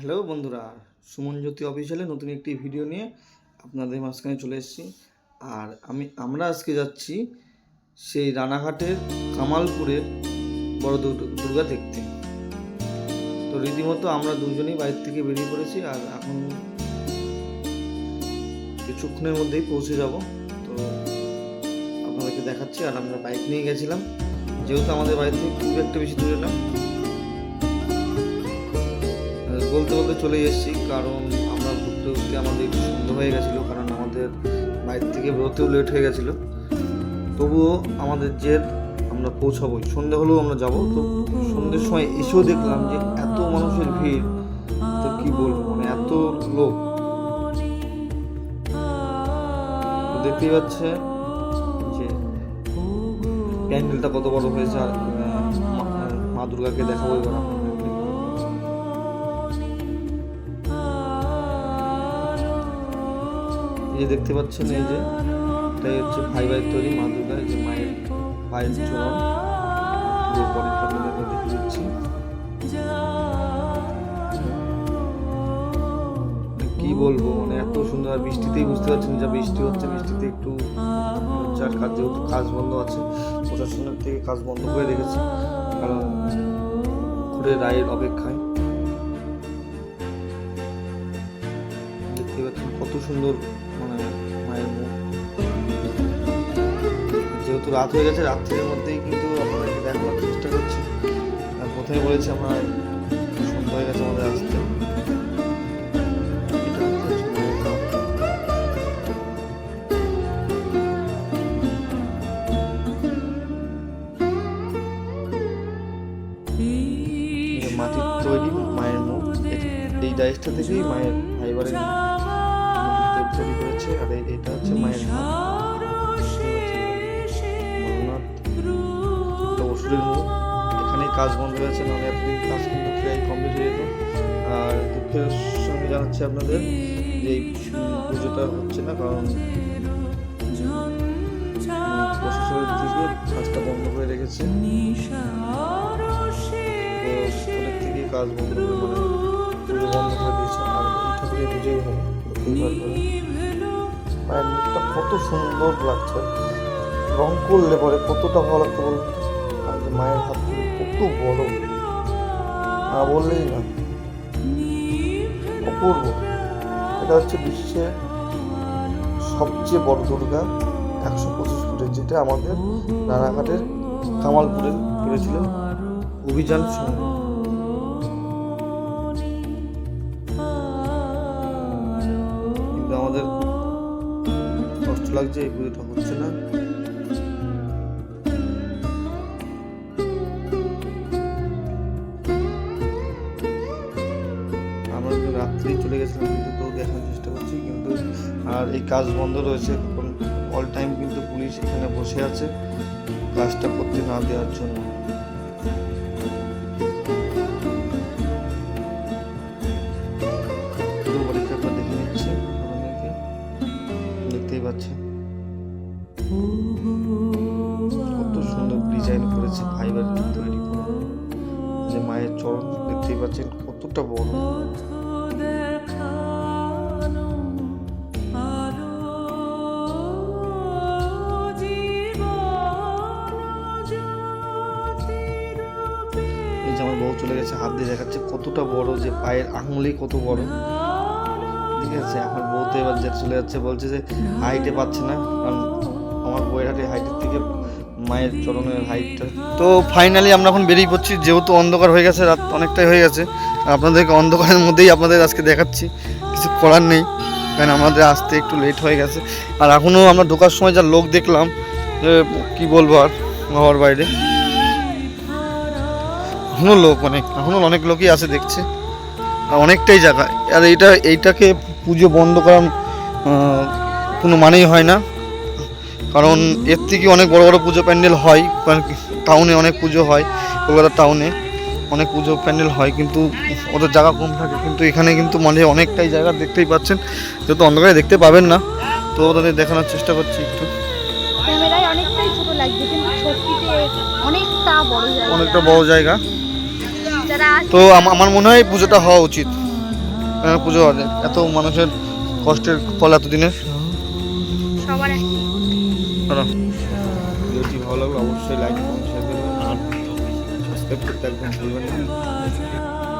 Hello বন্ধুরা, সুমন জ্যোতি অফিসিয়ালে নতুন একটি ভিডিও নিয়ে আপনাদের মাঝখানে চলে এসেছি। আর আমরা আজকে যাচ্ছি সেই রানাঘাটের কামালপুরের বড় দুর্গা দেখতে। তো রীতিমতো আমরা দুজনেই বাইরে থেকে বেরিয়ে পড়েছি, আর এখন কিছুক্ষণের মধ্যেই পৌঁছে যাব। তো আপনাদেরকে দেখাচ্ছি। আর আমরা বাইক নিয়ে গেছিলাম, যেহেতু আমাদের বাড়ি থেকে খুব একটা বেশি দূরে না, বলতে বলতে চলে এসেছি। কারণ আমরা ঘুরতে ঘুরতে আমাদের একটু সন্ধ্যা হয়ে গেছিলো, কারণ আমাদের বাইরে থেকে বেরোতেও লেট হয়ে গেছিলো। তবুও আমাদের জেদ, আমরা পৌঁছাবোই, সন্ধ্যা হলেও আমরা যাব। তো সন্ধ্যের সময় এসেও দেখলাম যে এত মানুষের ভিড়, তো কি বলবো, মানে এত লোক। দেখতেই পাচ্ছে যে প্যান্ডেলটা কত বড় হয়েছে। আর মা দুর্গাকে দেখাবো এবার আপনাদের। এই যে দেখতে পাচ্ছেন, এই যে এটাই হচ্ছে ফাইবারের তৈরি মা দুর্গা। যে মায়ের পায়ের চরণ পুরো বডিটা আপনাদেরকে দেখে দিচ্ছি। কি বলবো, মানে এত সুন্দর। আর বৃষ্টিতেই বুঝতে পারছেন যা বৃষ্টি হচ্ছে, বৃষ্টিতে একটু হচ্ছে। আর যেহেতু কাজ বন্ধ আছে, প্রশাসনের থেকে কাজ বন্ধ করে রেখেছে, কারণ ঘুরে রায়ের অপেক্ষায়। দেখতে পাচ্ছেন কত সুন্দর, মানে মায়ের মুখ। যেহেতু রাত হয়ে গেছে, রাত্রির মধ্যেই কিন্তু আপনাদেরকে দেখানোর চেষ্টা করছি। আর প্রথমে বলেছি আমরা সন্ধ্যা হয়ে গেছে আমাদের আসতে। মাটির তৈরি মায়ের মুখ, এই ডাইসটা থেকেই মায়ের ফাইবারের তৈরি করেছে। আর এটা হচ্ছে মায়ের হাত, অসুরের মুখ। এখানেই কাজ বন্ধ হয়েছে, নাহলে এতদিন কাজ কিন্তু প্রায় কমপ্লিট হয়ে যেত। আর দুঃখের সঙ্গে জানাচ্ছি আপনাদের যে এই পুজোটা হচ্ছে না, কারণ প্রশাসনের থেকে কাজটা বন্ধ করে রেখেছে। ওদের থেকে কাজ বন্ধ করে, মানে পুজো বন্ধ করে দিয়েছে। আর এটা থেকে পুজোই হবে। মায়ের মুখটা কত সুন্দর লাগছে, রং করলে পরে কতটা ভালো লাগতো বলুন। আর যে মায়ের হাত কত বড়, না বললেই না, অপূর্ব। এটা হচ্ছে বিশ্বের সবচেয়ে বড় দুর্গা, 125 ফুটের, যেটা আমাদের রানাঘাটের কামালপুরে করেছিলেন অভিযান সময়। কিন্তু আমাদের কষ্ট লাগছে, এই পুজোটা হচ্ছে না। আমরা রাত্রি চলে গেছিলাম, কিন্তু তো দেখানোর চেষ্টা করছি কিন্তু। আর এই কাজ বন্ধ রয়েছে অল টাইম, কিন্তু পুলিশ এখানে বসে আছে কাজটা করতে না দেওয়ার জন্য। দেখে নিচ্ছি, দেখতেই পাচ্ছেন কত সুন্দর ডিজাইন করেছে ফাইবার তৈরি করে। যে মায়ের চরণ দেখতেই পাচ্ছেন কতটা বড়। এই যে আমার বউ চলে গেছে, হাত দিয়ে দেখাচ্ছে কতটা বড়, যে পায়ের আঙুলি কত বড়। ঠিক আছে, আমার বউ তো এবার চলে যাচ্ছে, বলছে যে হাইটে পাচ্ছে না, কারণ আমার বউয়ের হাইটের থেকে মায়ের চরণের হাইটটা। তো ফাইনালি আমরা এখন বেরিয়ে পড়ছি, যেহেতু অন্ধকার হয়ে গেছে, রাত অনেকটাই হয়ে গেছে। আপনাদেরকে অন্ধকারের মধ্যেই আপনাদের আজকে দেখাচ্ছি, কিছু করার নেই, কারণ আমাদের আসতে একটু লেট হয়ে গেছে। আর এখনও আমরা ঢোকার সময় যা লোক দেখলাম, কি বলবো, আর ঘর বাইরে এখনও অনেক লোকই আছে দেখছে, অনেকটাই জায়গায়। আর এইটাকে পুজো বন্ধ করার কোনো মানেই হয় না, কারণ এর থেকে অনেক বড় বড় পুজো প্যান্ডেল হয়। টাউনে অনেক পুজো হয়, কলকাতা টাউনে অনেক পুজো প্যান্ডেল হয়, কিন্তু ওদের জায়গা কম থাকে। কিন্তু এখানে কিন্তু মানে অনেকটাই জায়গা, দেখতেই পাচ্ছেন, যেহেতু অন্ধকারে দেখতে পাবেন না, তো ওদের দেখানোর চেষ্টা করছি একটু। অনেকটা বড় জায়গা। তো আমার মনে হয় পুজোটা হওয়া উচিত। পুজো হবে, এত মানুষের কষ্টের ফল এতদিনের। সবার একই। ভিডিওটি ভালো লাগলো অবশ্যই লাইক কমেন্ট শেয়ার করবেন আর সাবস্ক্রাইব করতে একদম ভুলবেন না।